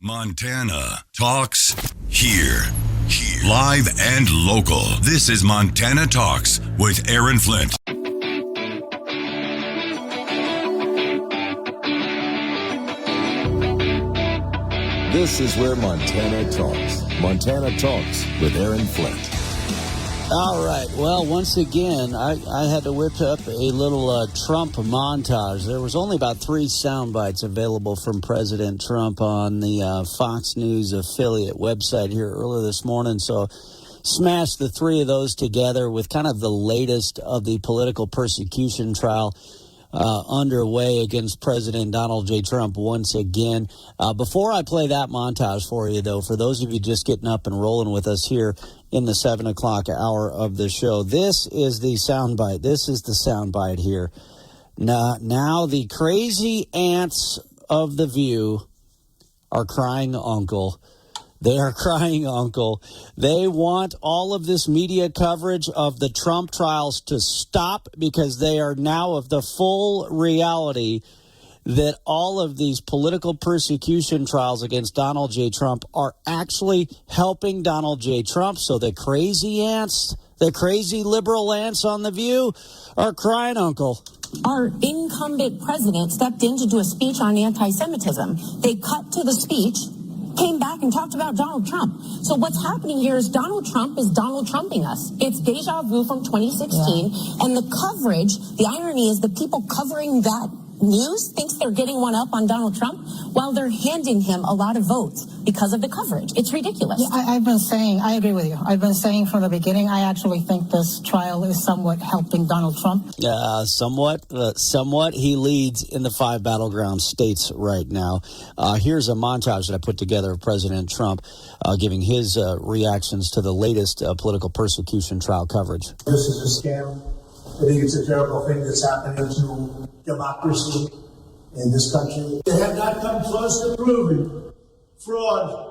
Montana Talks here. Live and local. This is Montana Talks with Aaron Flint. This is where Montana talks. Montana Talks with Aaron Flint. All right. Well, once again, I had to whip up a little Trump montage. There was only about 3 sound bites available from President Trump on the Fox News affiliate website here earlier this morning. So smashed the 3 of those together with kind of the latest of the political persecution trial underway against President Donald J. Trump once again. Before I play that montage for you, though, for those of you just getting up and rolling with us here in the 7 o'clock hour of the show, this is the soundbite. This is the soundbite here. Now the crazy ants of The View are crying uncle. They are crying uncle. They want all of this media coverage of the Trump trials to stop because they are now of the full reality that all of these political persecution trials against Donald J. Trump are actually helping Donald J. Trump. So the crazy ants, the crazy liberal ants on The View are crying uncle. Our incumbent president stepped in to do a speech on anti-Semitism. They cut to the speech, came back and talked about Donald Trump. So what's happening here is Donald Trump is Donald Trumping us. It's deja vu from 2016. And the coverage, the irony is the people covering that news thinks they're getting one up on Donald Trump while they're handing him a lot of votes because of the coverage. It's ridiculous. Yeah, I've been saying, I agree with you. I've been saying from the beginning, I actually think this trial is somewhat helping Donald Trump. Somewhat. He leads in the 5 battleground states right now. Here's a montage that I put together of President Trump giving his reactions to the latest political persecution trial coverage. This is a scam. I think it's a terrible thing that's happening to democracy in this country. They have not come close to proving fraud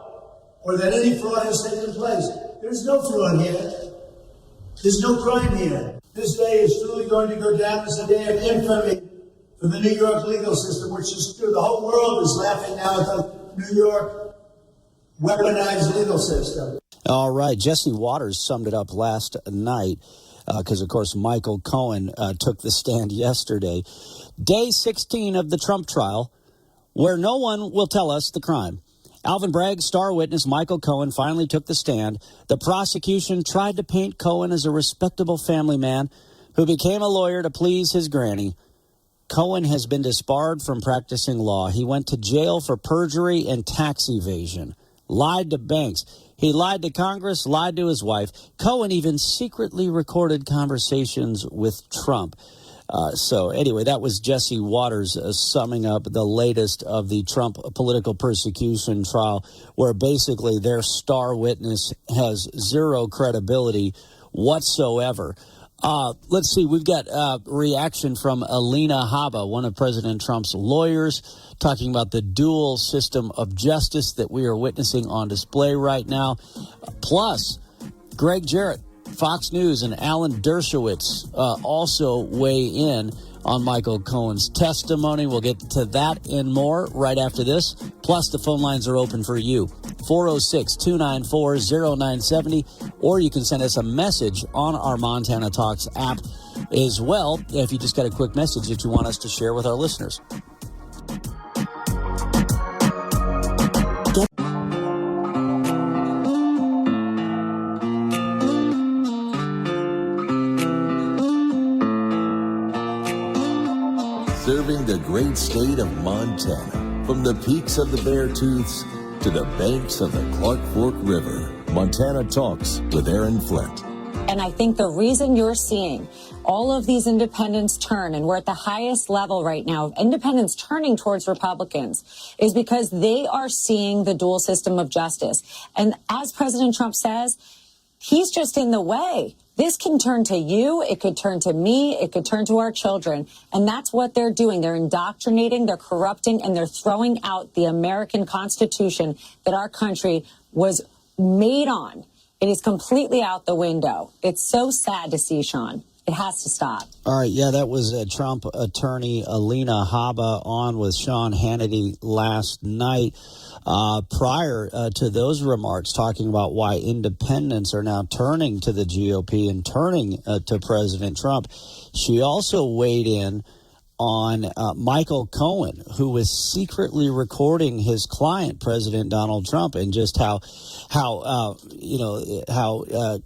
or that any fraud has taken place. There's no fraud here. There's no crime here. This day is truly going to go down as a day of infamy for the New York legal system, which is true. The whole world is laughing now at the New York weaponized legal system. All right. Jesse Waters summed it up last night. Because, of course, Michael Cohen took the stand yesterday. Day 16 of the Trump trial, where no one will tell us the crime. Alvin Bragg's star witness Michael Cohen finally took the stand. The prosecution tried to paint Cohen as a respectable family man who became a lawyer to please his granny. Cohen has been disbarred from practicing law. He went to jail for perjury and tax evasion, lied to banks. He lied to Congress, lied to his wife. Cohen even secretly recorded conversations with Trump. So anyway, that was Jesse Waters summing up the latest of the Trump political persecution trial, where basically their star witness has zero credibility whatsoever. Let's see. We've got reaction from Alina Habba, one of President Trump's lawyers, talking about the dual system of justice that we are witnessing on display right now. Plus, Greg Jarrett, Fox News, and Alan Dershowitz also weigh in on Michael Cohen's testimony. We'll get to that and more right after this. Plus, the phone lines are open for you. 406-294-0970, or you can send us a message on our Montana Talks app as well if you just got a quick message that you want us to share with our listeners. Serving the great state of Montana, from the peaks of the Beartooths to the banks of the Clark Fork River. Montana Talks with Aaron Flint. And I think the reason you're seeing all of these independents turn, and we're at the highest level right now of independents turning towards Republicans, is because they are seeing the dual system of justice. And as President Trump says, he's just in the way. This can turn to you, it could turn to me, it could turn to our children. And that's what they're doing. They're indoctrinating, they're corrupting, and they're throwing out the American Constitution that our country was made on. It is completely out the window. It's so sad to see, Sean. It has to stop. All right, yeah, that was Trump attorney Alina Habba on with Sean Hannity last night. Prior to those remarks, talking about why independents are now turning to the GOP and turning to President Trump, she also weighed in on Michael Cohen, who was secretly recording his client, President Donald Trump, and just how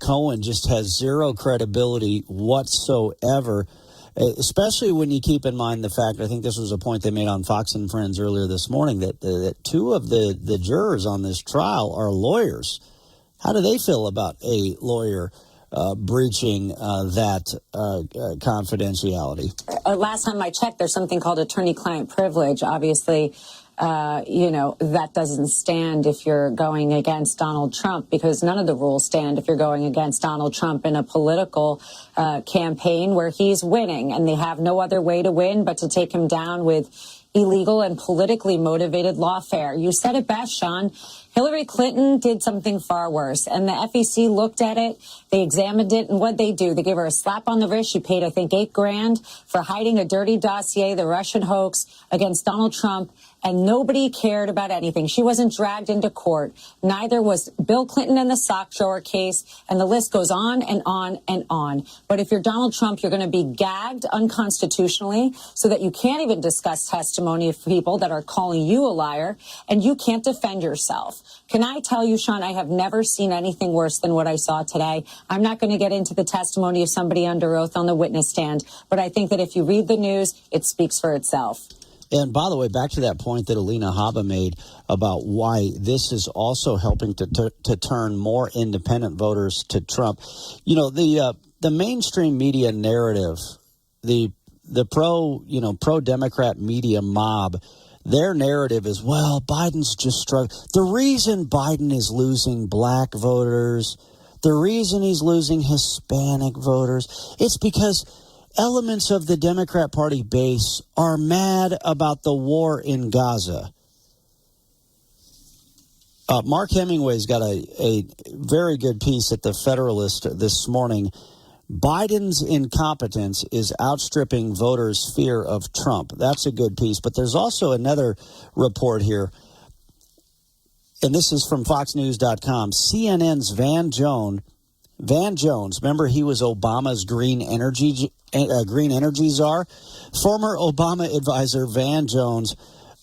Cohen just has zero credibility whatsoever, especially when you keep in mind the fact, I think this was a point they made on Fox and Friends earlier this morning, that two of the jurors on this trial are lawyers. How do they feel about a lawyer breaching that confidentiality? Last time I checked, there's something called attorney-client privilege. Obviously, that doesn't stand if you're going against Donald Trump, because none of the rules stand if you're going against Donald Trump in a political campaign where he's winning, and they have no other way to win but to take him down with illegal and politically motivated lawfare. You said it best, Sean. Hillary Clinton did something far worse, and the FEC looked at it, they examined it, and what'd they do? They gave her a slap on the wrist. She paid, I think, $8,000 for hiding a dirty dossier, the Russian hoax against Donald Trump, and nobody cared about anything. She wasn't dragged into court. Neither was Bill Clinton in the sock drawer case, and the list goes on and on and on. But if you're Donald Trump, you're going to be gagged unconstitutionally so that you can't even discuss testimony of people that are calling you a liar, and you can't defend yourself. Can I tell you, Sean, I have never seen anything worse than what I saw today. I'm not going to get into the testimony of somebody under oath on the witness stand, but I think that if you read the news, it speaks for itself. And by the way, back to that point that Alina Habba made about why this is also helping to turn more independent voters to Trump. You know, the mainstream media narrative, the pro-Democrat media mob, their narrative is, well, Biden's just struggling. The reason Biden is losing black voters, the reason he's losing Hispanic voters, it's because elements of the Democrat Party base are mad about the war in Gaza. Mark Hemingway's got a very good piece at the Federalist this morning. Biden's incompetence is outstripping voters' fear of Trump. That's a good piece. But there's also another report here, and this is from FoxNews.com. CNN's Van Jones, remember he was Obama's green energy czar? Former Obama advisor Van Jones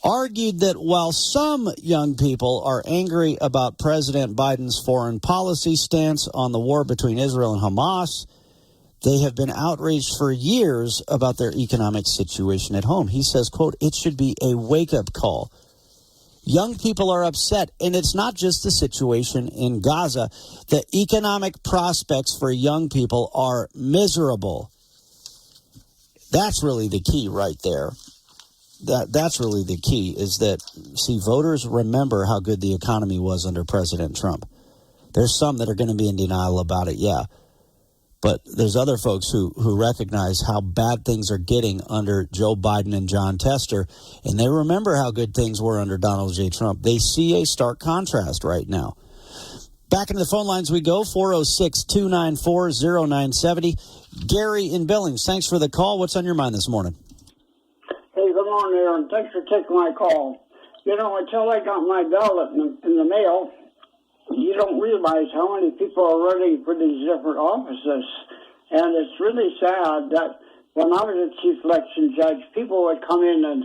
argued that while some young people are angry about President Biden's foreign policy stance on the war between Israel and Hamas, they have been outraged for years about their economic situation at home. He says, quote, it should be a wake-up call. Young people are upset, and it's not just the situation in Gaza. The economic prospects for young people are miserable. That's really the key right there. That's really the key, is that, see, voters remember how good the economy was under President Trump. There's some that are going to be in denial about it, yeah. But there's other folks who recognize how bad things are getting under Joe Biden and John Tester, and they remember how good things were under Donald J. Trump. They see a stark contrast right now. Back into the phone lines we go, 406-294-0970. Gary in Billings, thanks for the call. What's on your mind this morning? Hey, good morning, Aaron. Thanks for taking my call. You know, until I got my ballot in the mail, you don't realize how many people are running for these different offices. And it's really sad that when I was a chief election judge, people would come in and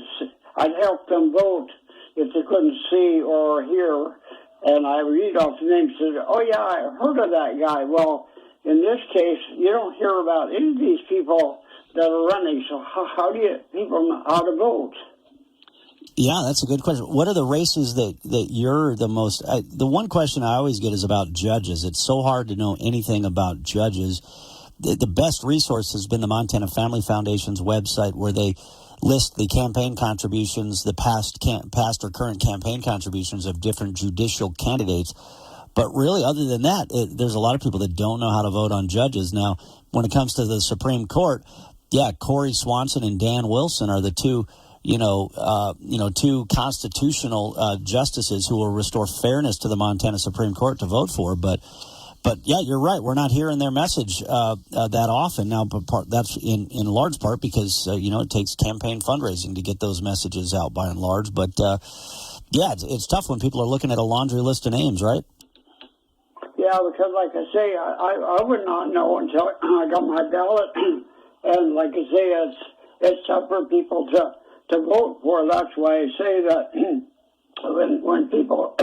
I'd help them vote if they couldn't see or hear. And I read off the names and say, oh, yeah, I heard of that guy. Well, in this case, you don't hear about any of these people that are running. So how do you get people know how to vote? Yeah, that's a good question. What are the races that you're the most the one question I always get is about judges. It's so hard to know anything about judges. The best resource has been the Montana Family Foundation's website, where they list the campaign contributions, the past or current campaign contributions of different judicial candidates. But really, other than that, there's a lot of people that don't know how to vote on judges. Now, when it comes to the Supreme Court, yeah, Corey Swanson and Dan Wilson are the two constitutional justices who will restore fairness to the Montana Supreme Court to vote for. But But yeah, you're right. We're not hearing their message that often now. But that's in large part because it takes campaign fundraising to get those messages out by and large. But yeah, it's tough when people are looking at a laundry list of names, right? Yeah, because like I say, I would not know until I got my ballot, and like I say, it's tough for people to vote for. That's why I say that when people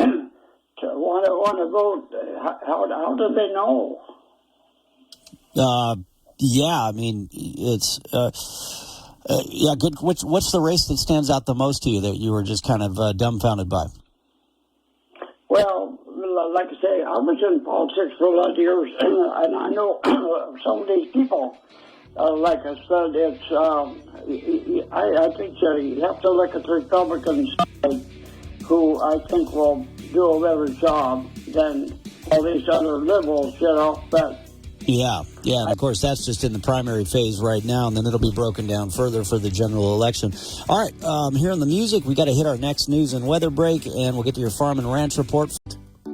want to vote, how do they know? Yeah, I mean, it's good. What's the race that stands out the most to you that you were just kind of dumbfounded by? Well, like I say, I was in politics for a lot of years, and I know some of these people. Like I said, it's I think that you have to look at the Republican side, who I think will do a better job than all these other liberals, but. Yeah, and of course that's just in the primary phase right now, and then it'll be broken down further for the general election. All right, here on the music, we got to hit our next news and weather break, and we'll get to your farm and ranch report.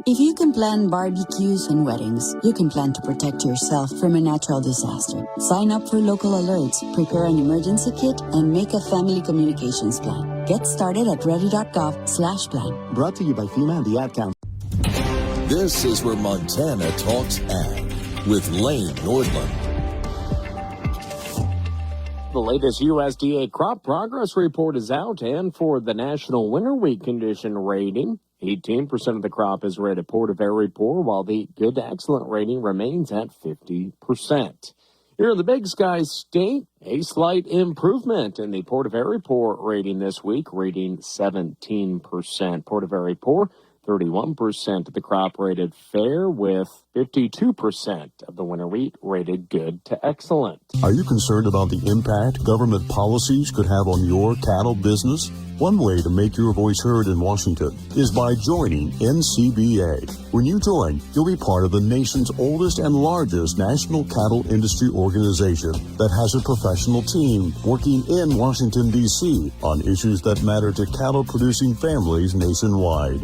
If you can plan barbecues and weddings, you can plan to protect yourself from a natural disaster. Sign up for local alerts, prepare an emergency kit, and make a family communications plan. Get started at ready.gov/plan. Brought to you by FEMA and the Ad Council. This is where Montana Talks Ag with Lane Nordlund. The latest USDA crop progress report is out, and for the National Winter Wheat Condition Rating, 18% of the crop is rated poor to very poor, while the good to excellent rating remains at 50%. Here in the Big Sky State, a slight improvement in the poor to very poor rating this week, rating 17%. Poor to very poor, 31% of the crop rated fair, with 52% of the winter wheat rated good to excellent. Are you concerned about the impact government policies could have on your cattle business? One way to make your voice heard in Washington is by joining NCBA. When you join, you'll be part of the nation's oldest and largest national cattle industry organization that has a professional team working in Washington, D.C. on issues that matter to cattle-producing families nationwide.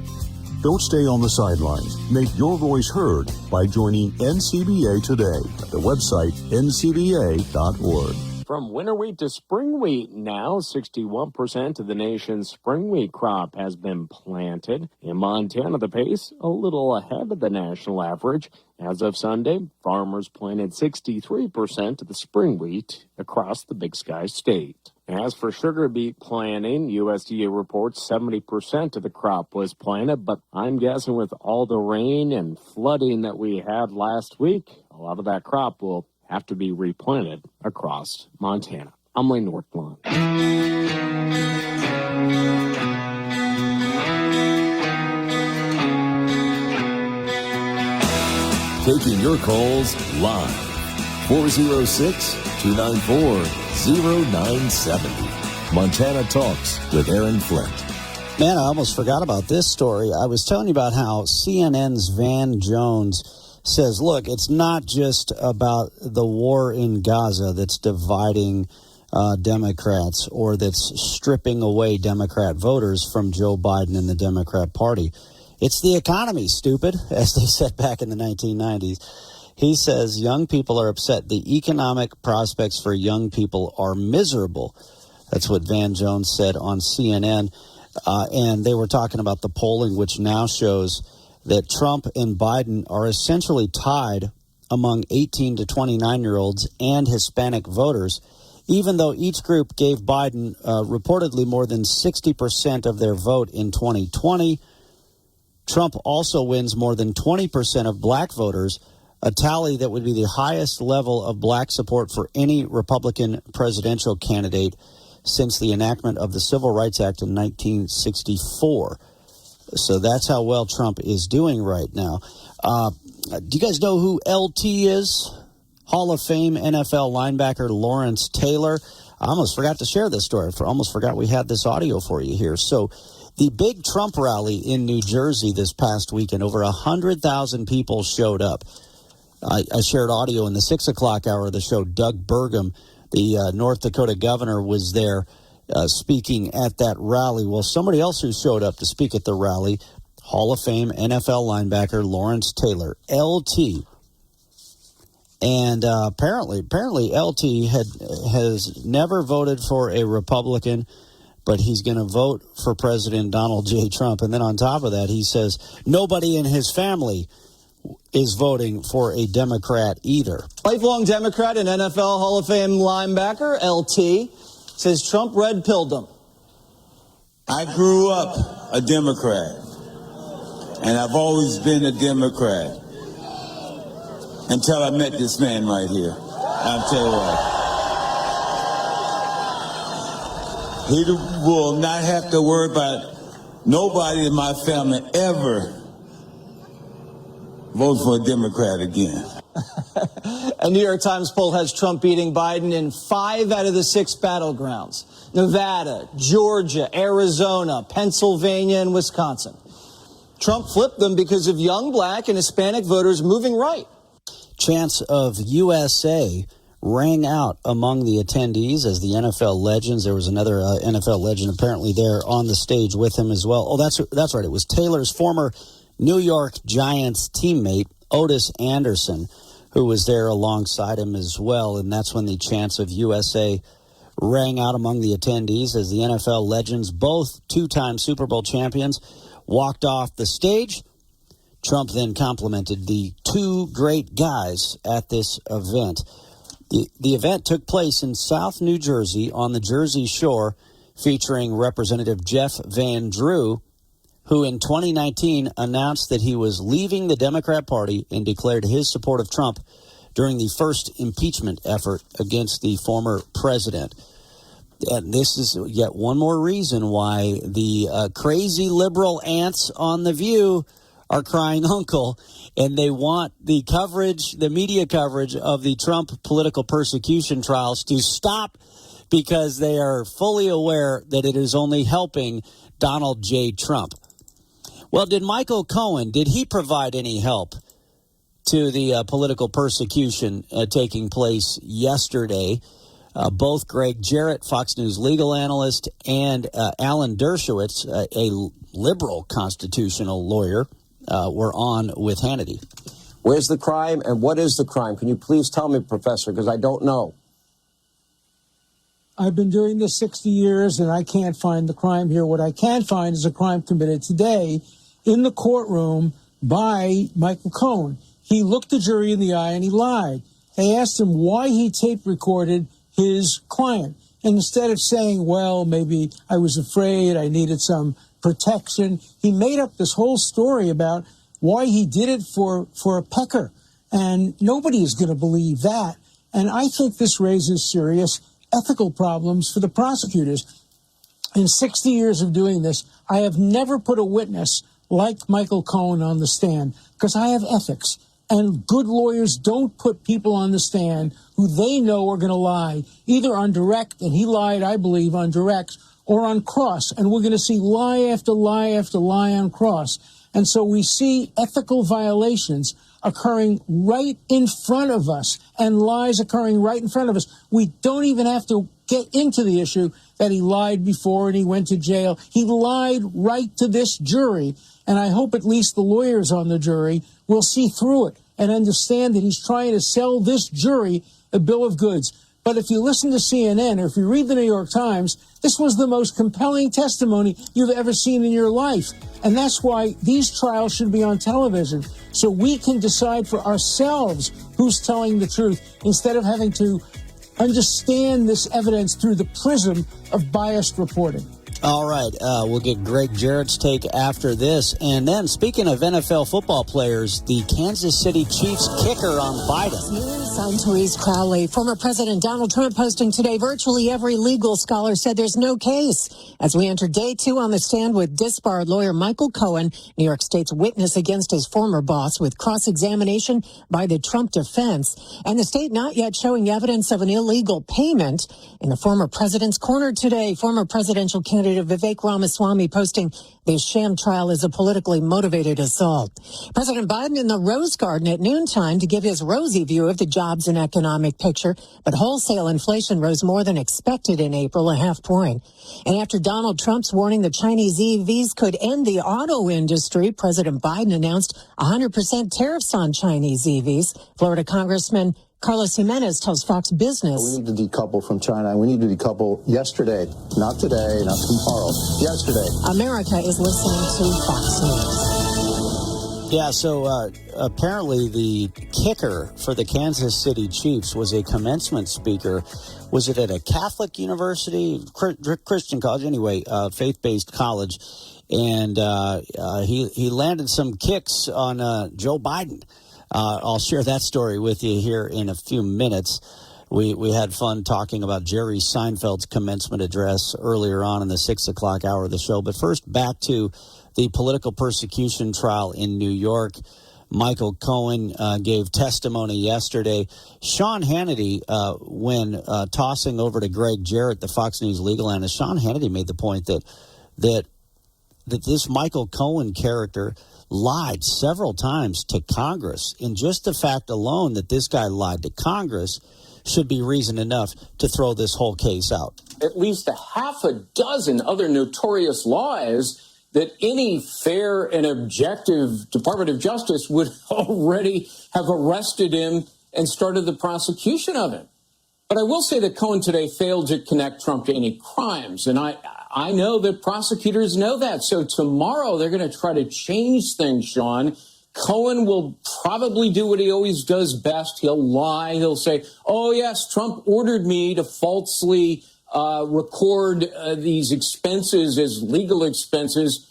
Don't stay on the sidelines. Make your voice heard by joining NCBA today at the website ncba.org. From winter wheat to spring wheat now, 61% of the nation's spring wheat crop has been planted. In Montana, the pace a little ahead of the national average. As of Sunday, farmers planted 63% of the spring wheat across the Big Sky State. As for sugar beet planting, USDA reports 70% of the crop was planted, but I'm guessing with all the rain and flooding that we had last week, a lot of that crop will have to be replanted across Montana. I'm Lane Nordlund. Taking your calls live. 406-294-0970. Montana Talks with Aaron Flint. Man, I almost forgot about this story. I was telling you about how CNN's Van Jones says, look, it's not just about the war in Gaza that's dividing Democrats or that's stripping away Democrat voters from Joe Biden and the Democrat Party. It's the economy, stupid, as they said back in the 1990s. He says young people are upset. The economic prospects for young people are miserable. That's what Van Jones said on CNN. And they were talking about the polling, which now shows that Trump and Biden are essentially tied among 18 to 29-year-olds and Hispanic voters, even though each group gave Biden reportedly more than 60% of their vote in 2020. Trump also wins more than 20% of black voters, a tally that would be the highest level of black support for any Republican presidential candidate since the enactment of the Civil Rights Act in 1964. So that's how well Trump is doing right now. Do you guys know who LT is? Hall of Fame NFL linebacker Lawrence Taylor. I almost forgot to share this story. I almost forgot we had this audio for you here. So the big Trump rally in New Jersey this past weekend, over 100,000 people showed up. I shared audio in the 6 o'clock hour of the show. Doug Burgum, the North Dakota governor, was there speaking at that rally. Well, somebody else who showed up to speak at the rally, Hall of Fame NFL linebacker Lawrence Taylor, LT, And apparently, LT has never voted for a Republican, but he's going to vote for President Donald J. Trump. And then on top of that, he says nobody in his family is voting for a Democrat either. Lifelong Democrat and NFL Hall of Fame linebacker, LT, says Trump red-pilled him. I grew up a Democrat, and I've always been a Democrat until I met this man right here. I'll tell you what. He will not have to worry about nobody in my family ever vote for a Democrat again. A New York Times poll has Trump beating Biden in 5 out of the 6 battlegrounds: Nevada, Georgia, Arizona, Pennsylvania, and Wisconsin. Trump flipped them because of young black and Hispanic voters moving right. Chants of USA rang out among the attendees as the NFL legends. There was another NFL legend apparently there on the stage with him as well. Oh, that's right. It was Taylor's former New York Giants teammate, Otis Anderson, who was there alongside him as well. And that's when the chants of USA rang out among the attendees as the NFL legends, both two-time Super Bowl champions, walked off the stage. Trump then complimented the two great guys at this event. The event took place in South New Jersey on the Jersey Shore, featuring Representative Jeff Van Drew, who in 2019 announced that he was leaving the Democrat Party and declared his support of Trump during the first impeachment effort against the former president. And this is yet one more reason why the crazy liberal ants on The View are crying uncle, and they want the coverage, the media coverage of the Trump political persecution trials to stop, because they are fully aware that it is only helping Donald J. Trump. Well, did Michael Cohen, did he provide any help to the political persecution taking place yesterday? Both Greg Jarrett, Fox News legal analyst, and Alan Dershowitz, a liberal constitutional lawyer, were on with Hannity. Where's the crime and what is the crime? Can you please tell me, Professor, because I don't know. I've been doing this 60 years, and I can't find the crime here. What I can find is a crime committed today in the courtroom by Michael Cohen. He looked the jury in the eye and he lied. They asked him why he tape recorded his client. And instead of saying, well, maybe I was afraid, I needed some protection, he made up this whole story about why he did it for a pecker. And nobody is going to believe that. And I think this raises serious ethical problems for the prosecutors. In 60 years of doing this, I have never put a witness like Michael Cohen on the stand, because I have ethics. And good lawyers don't put people on the stand who they know are going to lie, either on direct, and he lied, I believe, on direct, or on cross. And we're going to see lie after lie after lie on cross. And so we see ethical violations occurring right in front of us and lies occurring right in front of us. We don't even have to get into the issue that he lied before and he went to jail. He lied right to this jury. And I hope at least the lawyers on the jury will see through it and understand that he's trying to sell this jury a bill of goods. But if you listen to CNN or if you read the New York Times, this was the most compelling testimony you've ever seen in your life. And that's why these trials should be on television, so we can decide for ourselves who's telling the truth, instead of having to understand this evidence through the prism of biased reporting. All right, we'll get Greg Jarrett's take after this. And then, speaking of NFL football players, the Kansas City Chiefs kicker on Biden. I'm Therese Crowley. Former President Donald Trump posting today, virtually every legal scholar said there's no case. As we enter day 2 on the stand with disbarred lawyer Michael Cohen, New York State's witness against his former boss, with cross-examination by the Trump defense, and the state not yet showing evidence of an illegal payment. In the former president's corner today, former presidential candidate Vivek Ramaswamy posting this sham trial is a politically motivated assault. President Biden in the Rose Garden at noontime to give his rosy view of the jobs and economic picture, but wholesale inflation rose more than expected in April, a half point. And after Donald Trump's warning that Chinese EVs could end the auto industry, President Biden announced 100% tariffs on Chinese EVs. Florida Congressman Carlos Jimenez tells Fox Business. We need to decouple from China. We need to decouple yesterday, not today, not tomorrow, yesterday. America is listening to Fox News. Yeah, so apparently the kicker for the Kansas City Chiefs was a commencement speaker. Was it at a Catholic university, Christian college, anyway, faith-based college, and he landed some kicks on Joe Biden. I'll share that story with you here in a few minutes. We had fun talking about Jerry Seinfeld's commencement address earlier on in the 6 o'clock hour of the show. But first, back to the political persecution trial in New York. Michael Cohen gave testimony yesterday. Sean Hannity, when tossing over to Greg Jarrett, the Fox News legal analyst, Sean Hannity made the point that this Michael Cohen character lied several times to Congress. And just the fact alone that this guy lied to Congress should be reason enough to throw this whole case out. At least a half a dozen other notorious lies that any fair and objective Department of Justice would already have arrested him and started the prosecution of him. But I will say that Cohen today failed to connect Trump to any crimes, and I know that prosecutors know that. So tomorrow they're going to try to change things, Sean. Cohen will probably do what he always does best. He'll lie. He'll say, oh, yes, Trump ordered me to falsely record these expenses as legal expenses.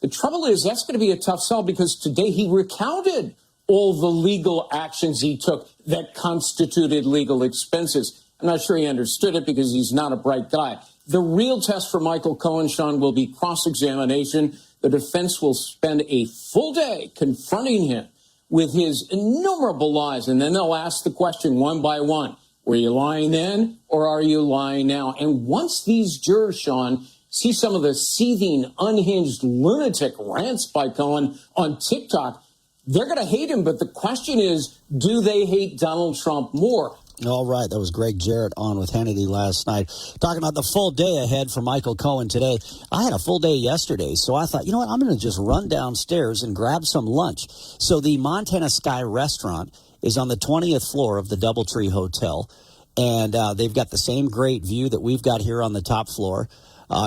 The trouble is that's going to be a tough sell because today he recounted all the legal actions he took that constituted legal expenses. I'm not sure he understood it because he's not a bright guy. The real test for Michael Cohen, Sean, will be cross-examination. The defense will spend a full day confronting him with his innumerable lies, and then they'll ask the question one by one. Were you lying then, or are you lying now? And once these jurors, Sean, see some of the seething, unhinged lunatic rants by Cohen on TikTok, they're going to hate him. But the question is, do they hate Donald Trump more? All right. That was Greg Jarrett on with Hannity last night, talking about the full day ahead for Michael Cohen today. I had a full day yesterday, so I thought, you know what, I'm going to just run downstairs and grab some lunch. So the Montana Sky restaurant is on the 20th floor of the Doubletree Hotel, and they've got the same great view that we've got here on the top floor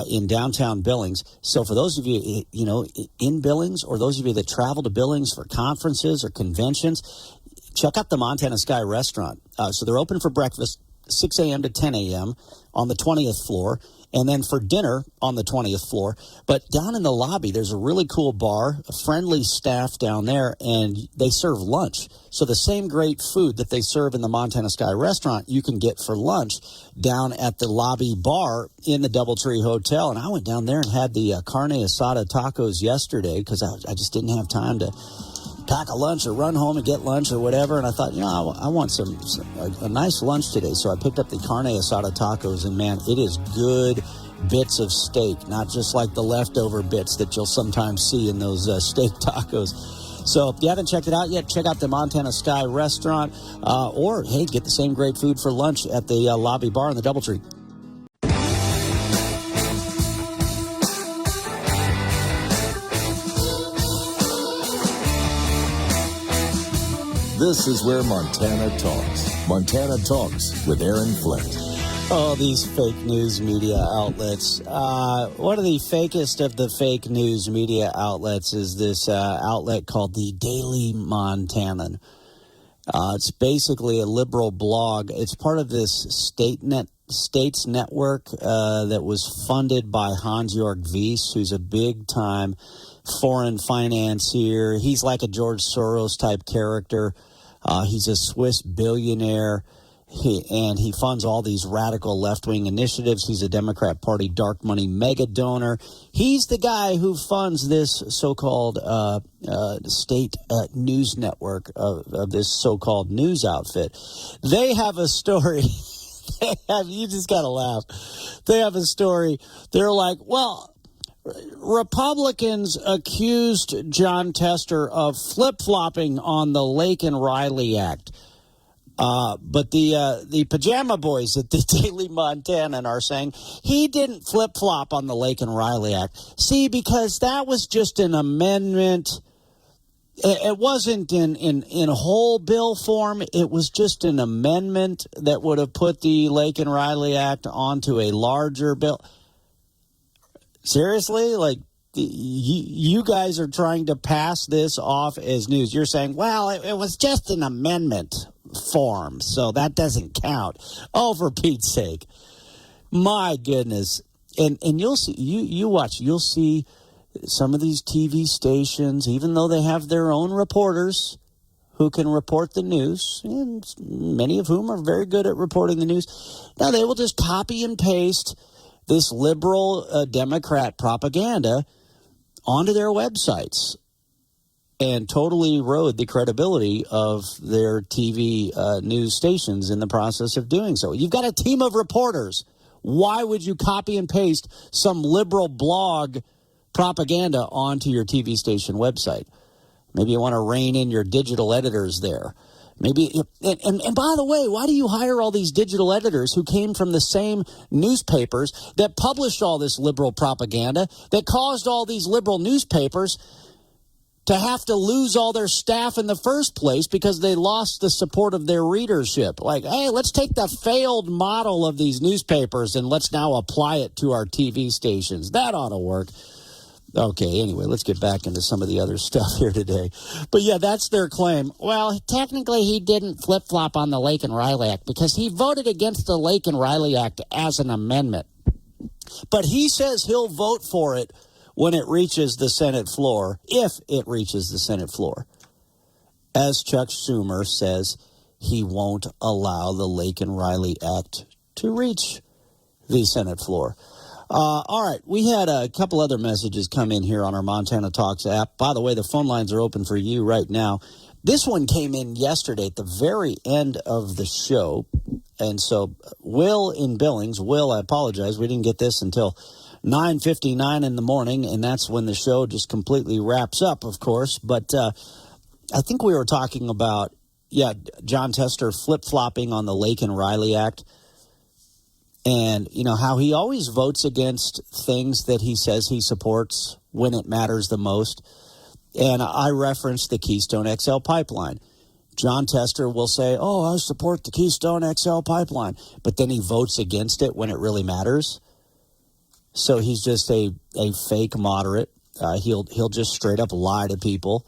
in downtown Billings. So for those of you, you know, in Billings, or those of you that travel to Billings for conferences or conventions, check out the Montana Sky restaurant. So they're open for breakfast 6 a.m. to 10 a.m. on the 20th floor, and then for dinner on the 20th floor. But down in the lobby, there's a really cool bar, a friendly staff down there, and they serve lunch. So the same great food that they serve in the Montana Sky restaurant, you can get for lunch down at the lobby bar in the Doubletree Hotel. And I went down there and had the carne asada tacos yesterday because I just didn't have time to pack a lunch or run home and get lunch or whatever. And I thought, you know, I want a nice lunch today. So I picked up the carne asada tacos, and man, it is good bits of steak, not just like the leftover bits that you'll sometimes see in those steak tacos. So if you haven't checked it out yet, check out the Montana Sky restaurant, or hey, get the same great food for lunch at the lobby bar in the Doubletree. This is where Montana talks. Montana Talks with Aaron Flint. Oh, these fake news media outlets. One of the fakest of the fake news media outlets is this outlet called the Daily Montanan. It's basically a liberal blog. It's part of this States Network that was funded by Hans-Jörg Wyss, who's a big-time foreign financier. He's like a George Soros type character. He's a Swiss billionaire, and he funds all these radical left-wing initiatives. He's a Democrat Party dark money mega donor. He's the guy who funds this so-called state news network of this so-called news outfit. They have a story. You just got to laugh. They have a story. They're like, well, Republicans accused John Tester of flip-flopping on the Laken Riley Act. But the pajama boys at the Daily Montanan are saying he didn't flip-flop on the Laken Riley Act. See, because that was just an amendment. It wasn't in whole bill form. It was just an amendment that would have put the Lake and Riley Act onto a larger bill. Seriously? Like, you guys are trying to pass this off as news. You're saying, well, it was just an amendment form, so that doesn't count. Oh, for Pete's sake. My goodness. And you'll see, you watch, you'll see some of these TV stations, even though they have their own reporters who can report the news, and many of whom are very good at reporting the news, now they will just copy and paste this liberal Democrat propaganda onto their websites and totally erode the credibility of their TV news stations in the process of doing so. You've got a team of reporters. Why would you copy and paste some liberal blog propaganda onto your TV station website? Maybe you want to rein in your digital editors there. Maybe, and by the way, why do you hire all these digital editors who came from the same newspapers that published all this liberal propaganda, that caused all these liberal newspapers to have to lose all their staff in the first place because they lost the support of their readership? Like, hey, let's take the failed model of these newspapers and let's now apply it to our TV stations. That ought to work. Okay, anyway, let's get back into some of the other stuff here today. But yeah, that's their claim. Well, technically he didn't flip-flop on the Lake and Riley Act because he voted against the Lake and Riley Act as an amendment. But he says he'll vote for it when it reaches the Senate floor, if it reaches the Senate floor. As Chuck Schumer says, he won't allow the Lake and Riley Act to reach the Senate floor. All right, we had a couple other messages come in here on our Montana Talks app. By the way, the phone lines are open for you right now. This one came in yesterday at the very end of the show. And so Will in Billings, Will, I apologize, we didn't get this until 9:59 in the morning, and that's when the show just completely wraps up, of course. But I think we were talking about, John Tester flip-flopping on the Lake and Riley Act. And, you know, how he always votes against things that he says he supports when it matters the most. And I referenced the Keystone XL pipeline. John Tester will say, oh, I support the Keystone XL pipeline. But then he votes against it when it really matters. So he's just a fake moderate. He'll just straight up lie to people.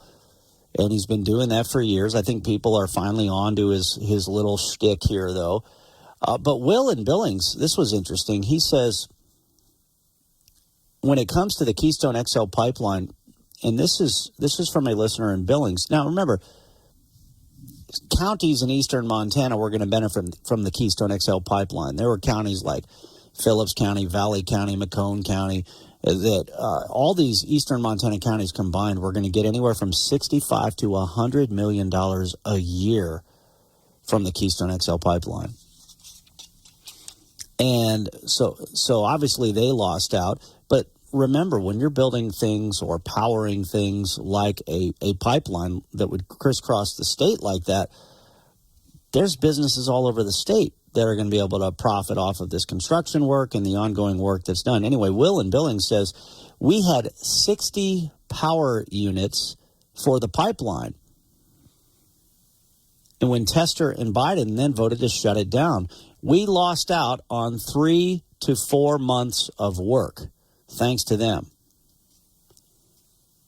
And he's been doing that for years. I think people are finally on to his little shtick here, though. But Will in Billings, this was interesting. He says, when it comes to the Keystone XL pipeline, and this is from a listener in Billings. Now, remember, counties in eastern Montana were going to benefit from the Keystone XL pipeline. There were counties like Phillips County, Valley County, Macomb County, that all these eastern Montana counties combined were going to get anywhere from $65 to $100 million a year from the Keystone XL pipeline. And so obviously they lost out. But remember, when you're building things or powering things like a pipeline that would crisscross the state like that, there's businesses all over the state that are going to be able to profit off of this construction work and the ongoing work that's done. Anyway, Will in Billings says, we had 60 power units for the pipeline. And when Tester and Biden then voted to shut it down, we lost out on 3 to 4 months of work, thanks to them.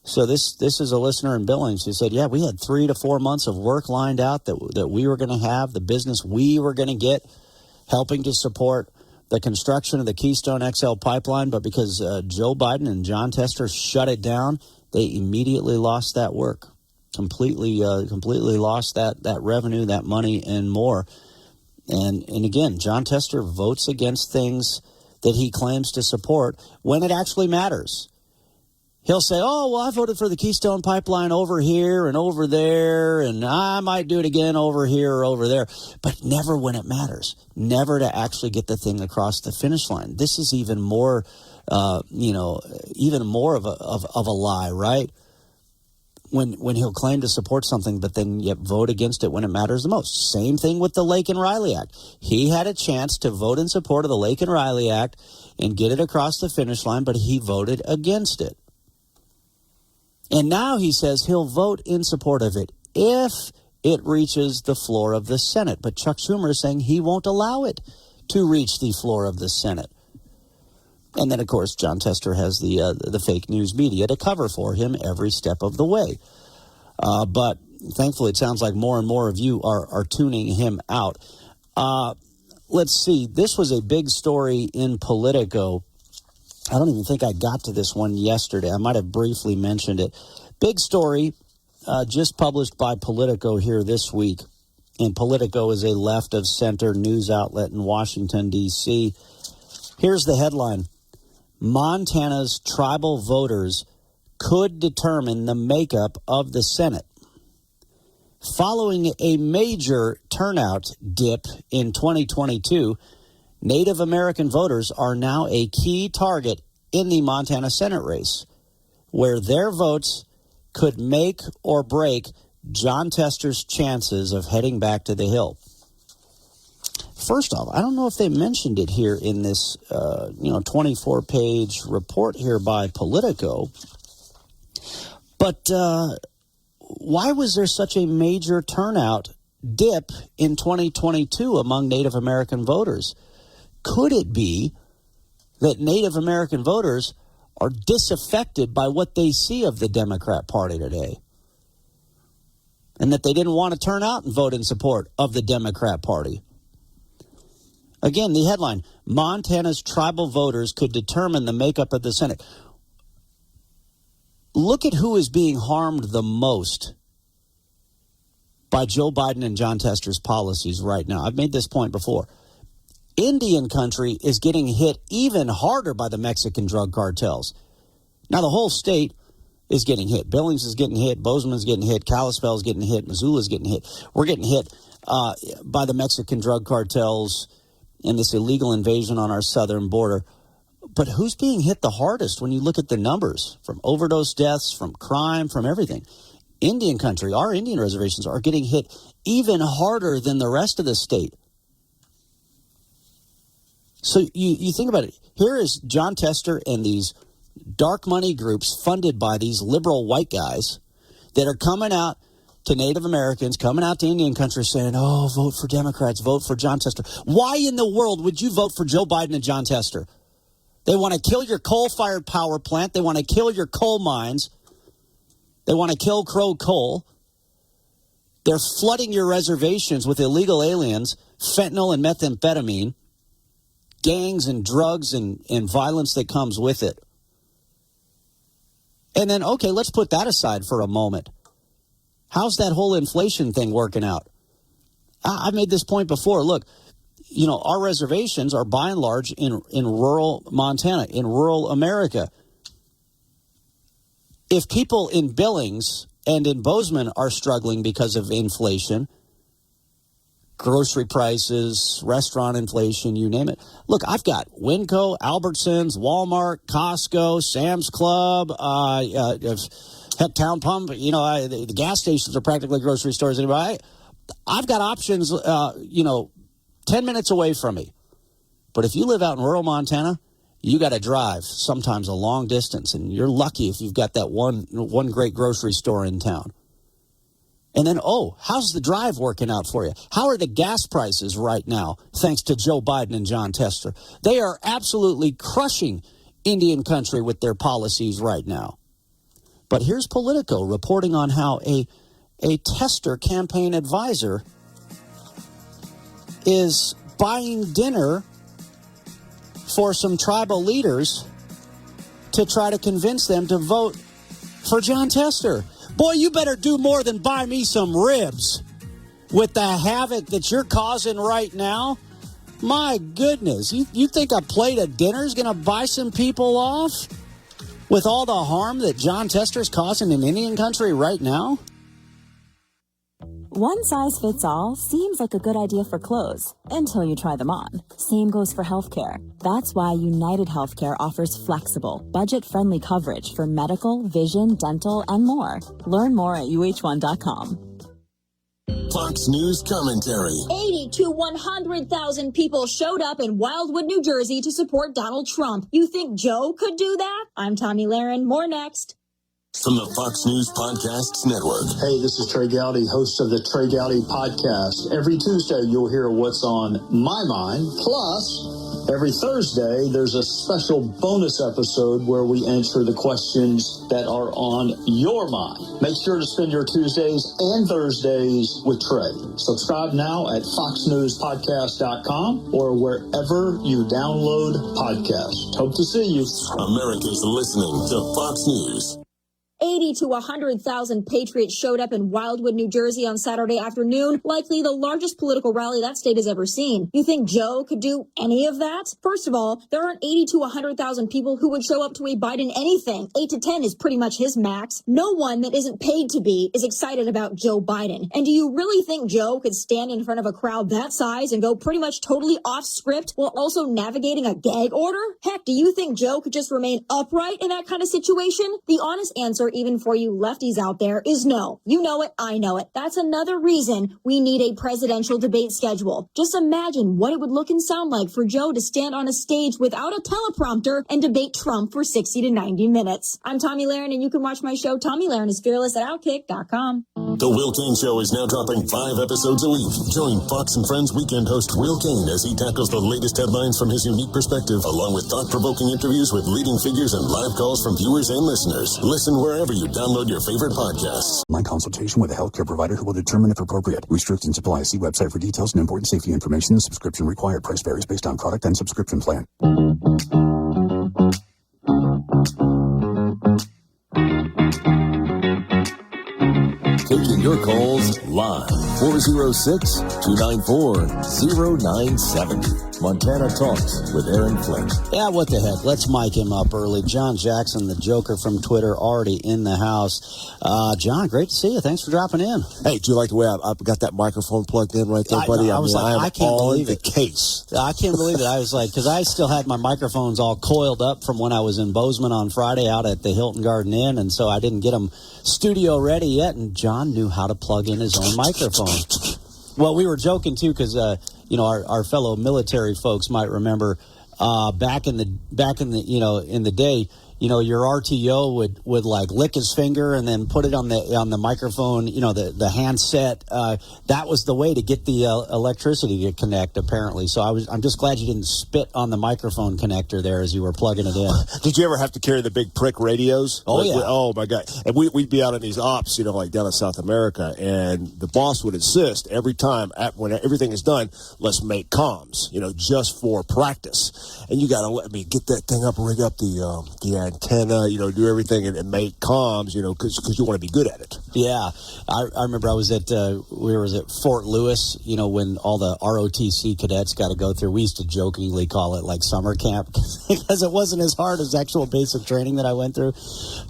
So this is a listener in Billings who said, yeah, we had 3 to 4 months of work lined out that we were going to have, the business we were going to get, helping to support the construction of the Keystone XL pipeline. But because Joe Biden and John Tester shut it down, they immediately lost that work, completely lost that revenue, that money, and more. And again, John Tester votes against things that he claims to support when it actually matters. He'll say, oh, well, I voted for the Keystone Pipeline over here and over there, and I might do it again over here or over there, but never when it matters, never to actually get the thing across the finish line. This is even more, even more of a lie, right? When he'll claim to support something, but then yet vote against it when it matters the most. Same thing with the Lake and Riley Act. He had a chance to vote in support of the Lake and Riley Act and get it across the finish line, but he voted against it. And now he says he'll vote in support of it if it reaches the floor of the Senate. But Chuck Schumer is saying he won't allow it to reach the floor of the Senate. And then, of course, Jon Tester has the fake news media to cover for him every step of the way. But thankfully, it sounds like more and more of you are tuning him out. Let's see. This was a big story in Politico. I don't even think I got to this one yesterday. I might have briefly mentioned it. Big story just published by Politico here this week. And Politico is a left-of-center news outlet in Washington, D.C. Here's the headline. Montana's tribal voters could determine the makeup of the Senate. Following a major turnout dip in 2022, Native American voters are now a key target in the Montana Senate race, where their votes could make or break Jon Tester's chances of heading back to the Hill. First off, I don't know if they mentioned it here in this 24-page report here by Politico, but why was there such a major turnout dip in 2022 among Native American voters? Could it be that Native American voters are disaffected by what they see of the Democrat Party today? And that they didn't want to turn out and vote in support of the Democrat Party? Again, the headline, Montana's tribal voters could determine the makeup of the Senate. Look at who is being harmed the most by Joe Biden and Jon Tester's policies right now. I've made this point before. Indian country is getting hit even harder by the Mexican drug cartels. Now, the whole state is getting hit. Billings is getting hit. Bozeman's getting hit. Kalispell is getting hit. Missoula's getting hit. We're getting hit by the Mexican drug cartels and this illegal invasion on our southern border. But who's being hit the hardest when you look at the numbers from overdose deaths, from crime, from everything? Indian country, our Indian reservations are getting hit even harder than the rest of the state. So you think about it. Here is Jon Tester and these dark money groups funded by these liberal white guys that are coming out to Native Americans, coming out to Indian country saying, oh, vote for Democrats, vote for Jon Tester. Why in the world would you vote for Joe Biden and Jon Tester? They want to kill your coal-fired power plant. They want to kill your coal mines. They want to kill Crow Coal. They're flooding your reservations with illegal aliens, fentanyl and methamphetamine, gangs and drugs and violence that comes with it. And then, okay, let's put that aside for a moment. How's that whole inflation thing working out? I've made this point before. Look, our reservations are by and large in rural Montana, in rural America. If people in Billings and in Bozeman are struggling because of inflation, grocery prices, restaurant inflation, you name it. Look, I've got Winco, Albertsons, Walmart, Costco, Sam's Club, Town Pump. The gas stations are practically grocery stores. Anyway, I've got options, 10 minutes away from me. But if you live out in rural Montana, you got to drive sometimes a long distance, and you're lucky if you've got that one great grocery store in town. And then, how's the drive working out for you? How are the gas prices right now, thanks to Joe Biden and Jon Tester? They are absolutely crushing Indian country with their policies right now. But here's Politico reporting on how a Tester campaign advisor is buying dinner for some tribal leaders to try to convince them to vote for Jon Tester. Boy, you better do more than buy me some ribs with the havoc that you're causing right now. My goodness, you think a plate of dinner is going to buy some people off with all the harm that Jon Tester is causing in Indian country right now? One size fits all seems like a good idea for clothes until you try them on. Same goes for healthcare. That's why United Healthcare offers flexible, budget-friendly coverage for medical, vision, dental, and more. Learn more at uh1.com. Fox News commentary. 80 to 100,000 people showed up in Wildwood, New Jersey to support Donald Trump. You think Joe could do that? I'm Tommy Lahren. More next. From the Fox News Podcasts Network. Hey, this is Trey Gowdy, host of the Trey Gowdy Podcast. Every Tuesday, you'll hear what's on my mind. Plus, every Thursday, there's a special bonus episode where we answer the questions that are on your mind. Make sure to spend your Tuesdays and Thursdays with Trey. Subscribe now at foxnewspodcast.com or wherever you download podcasts. Hope to see you. America's listening to Fox News. 80 to 100,000 patriots showed up in Wildwood, New Jersey on Saturday afternoon, likely the largest political rally that state has ever seen. You think Joe could do any of that? First of all, there aren't 80 to 100,000 people who would show up to a Biden anything. 8 to 10 is pretty much his max. No one that isn't paid to be is excited about Joe Biden. And do you really think Joe could stand in front of a crowd that size and go pretty much totally off script while also navigating a gag order? Heck, do you think Joe could just remain upright in that kind of situation? The honest answer, even for you lefties out there, is no. You know it, I know it. That's another reason we need a presidential debate schedule. Just imagine what it would look and sound like for Joe to stand on a stage without a teleprompter and debate Trump for 60 to 90 minutes. I'm Tommy Lahren, and you can watch my show, Tommy Lahren is Fearless, at Outkick.com. The Will Cain Show is now dropping 5 episodes a week. Join Fox and Friends weekend host Will Cain as he tackles the latest headlines from his unique perspective, along with thought-provoking interviews with leading figures and live calls from viewers and listeners. Listen wherever you download your favorite podcasts. My consultation with a healthcare provider who will determine if appropriate. Restrict and supply. See website for details and important safety information. Subscription required. Price varies based on product and subscription plan. Taking your calls live. 406-294-0970. Montana Talks with Aaron Flint. Yeah, what the heck? Let's mic him up early. John Jackson, the Joker from Twitter, already in the house. John, great to see you. Thanks for dropping in. Hey, do you like the way I've got that microphone plugged in right there, buddy? I can't believe it. Case. I can't believe it. I was like, because I still had my microphones all coiled up from when I was in Bozeman on Friday out at the Hilton Garden Inn, and so I didn't get them studio ready yet, and John knew how to plug in his own microphone. Well, we were joking, too, because, our fellow military folks might remember back in the day, your RTO would like lick his finger and then put it on the microphone, the handset. That was the way to get the electricity to connect, apparently. So I'm just glad you didn't spit on the microphone connector there as you were plugging it in. Did you ever have to carry the big prick radios? Oh, yeah. Oh, my God. And we'd be out on these ops, like down in South America, and the boss would insist every time when everything is done, let's make comms, just for practice. And you got to let me get that thing up, rig up the antenna, do everything and make comms, because you want to be good at it. Yeah. I remember I was at Fort Lewis, when all the ROTC cadets got to go through. We used to jokingly call it like summer camp because it wasn't as hard as actual basic training that I went through.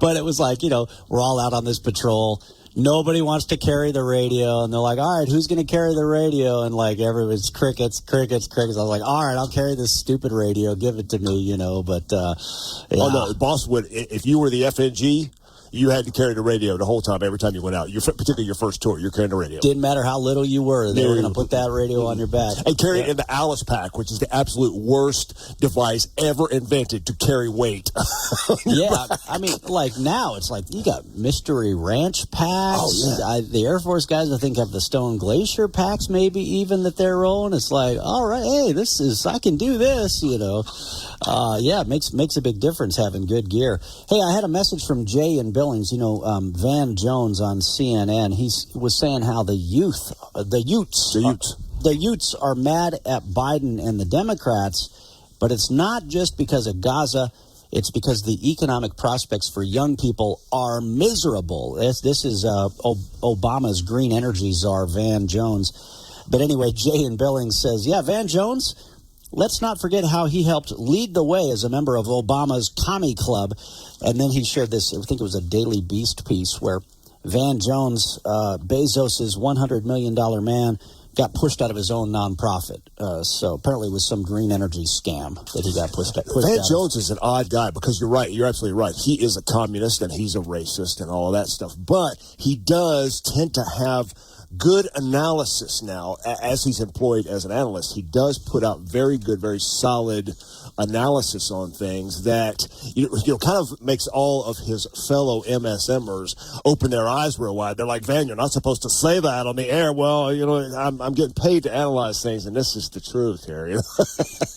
But it was like, we're all out on this patrol. Nobody wants to carry the radio, and they're like, all right, who's going to carry the radio? And like everybody's crickets. I was like, all right, I'll carry this stupid radio. Give it to me, but yeah. Oh, no, the boss would, if you were the FNG, you had to carry the radio the whole time, every time you went out. Particularly your first tour, you're carrying the radio. Didn't matter how little you were. They were going to put that radio on your back. And carry it in the Alice pack, which is the absolute worst device ever invented to carry weight. Yeah. I mean, like now, it's like you got Mystery Ranch packs. Oh, yeah. The Air Force guys, I think, have the Stone Glacier packs maybe even that they're rolling. It's like, all right, hey, I can do this, Yeah, it makes a big difference having good gear. Hey, I had a message from Jay in Billings, Van Jones on CNN. He was saying how the Utes are mad at Biden and the Democrats, but it's not just because of Gaza. It's because the economic prospects for young people are miserable. This is Obama's green energy czar, Van Jones. But anyway, Jay in Billings says, yeah, Van Jones, let's not forget how he helped lead the way as a member of Obama's Commie Club. And then he shared this, I think it was a Daily Beast piece, where Van Jones, Bezos' $100 million man, got pushed out of his own nonprofit. So apparently it was some green energy scam that he got pushed out. Van Jones is an odd guy because you're right. You're absolutely right. He is a communist and he's a racist and all of that stuff. But he does tend to have good analysis now. As he's employed as an analyst, he does put out very good, very solid analysis on things that kind of makes all of his fellow MSMers open their eyes real wide. They're like, Van, you're not supposed to say that on the air. Well, I'm getting paid to analyze things, and this is the truth here.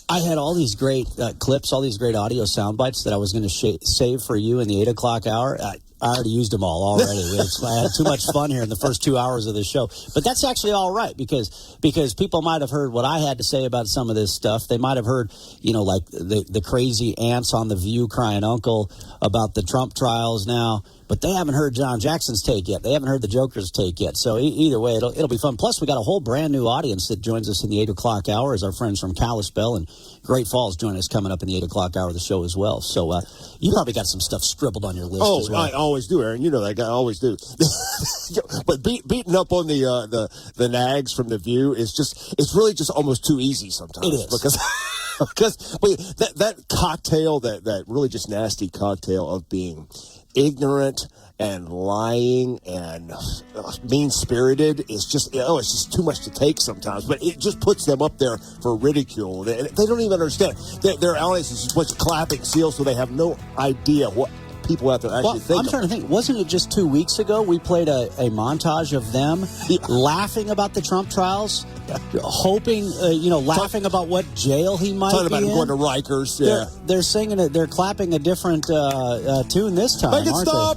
I had all these great clips, all these great audio sound bites that I was going to save for you in the 8 o'clock hour. I already used them all already. I had too much fun here in the first 2 hours of the show. But that's actually all right because people might have heard what I had to say about some of this stuff. They might have heard, like the crazy ants on The View crying uncle about the Trump trials now. But they haven't heard John Jackson's take yet. They haven't heard the Joker's take yet. So either way, it'll be fun. Plus, we got a whole brand new audience that joins us in the 8 o'clock hour as our friends from Kalispell and Great Falls join us coming up in the 8 o'clock hour of the show as well. So you probably got some stuff scribbled on your list as well. I always do, Aaron. You know that guy. I always do. But beating up on the nags from The View it's really just almost too easy sometimes. It is. Because that cocktail, that really just nasty cocktail of being ignorant and lying and mean-spirited is just, it's just too much to take sometimes. But it just puts them up there for ridicule. They don't even understand. Their audience is just a bunch of clapping seals, so they have no idea what people out there actually think. I'm trying to think. Wasn't it just 2 weeks ago we played a montage of them laughing about the Trump trials, hoping, laughing about what jail he might be in? Talking about going to Rikers. Yeah, they're singing it. They're clapping a different tune this time. Make it stop.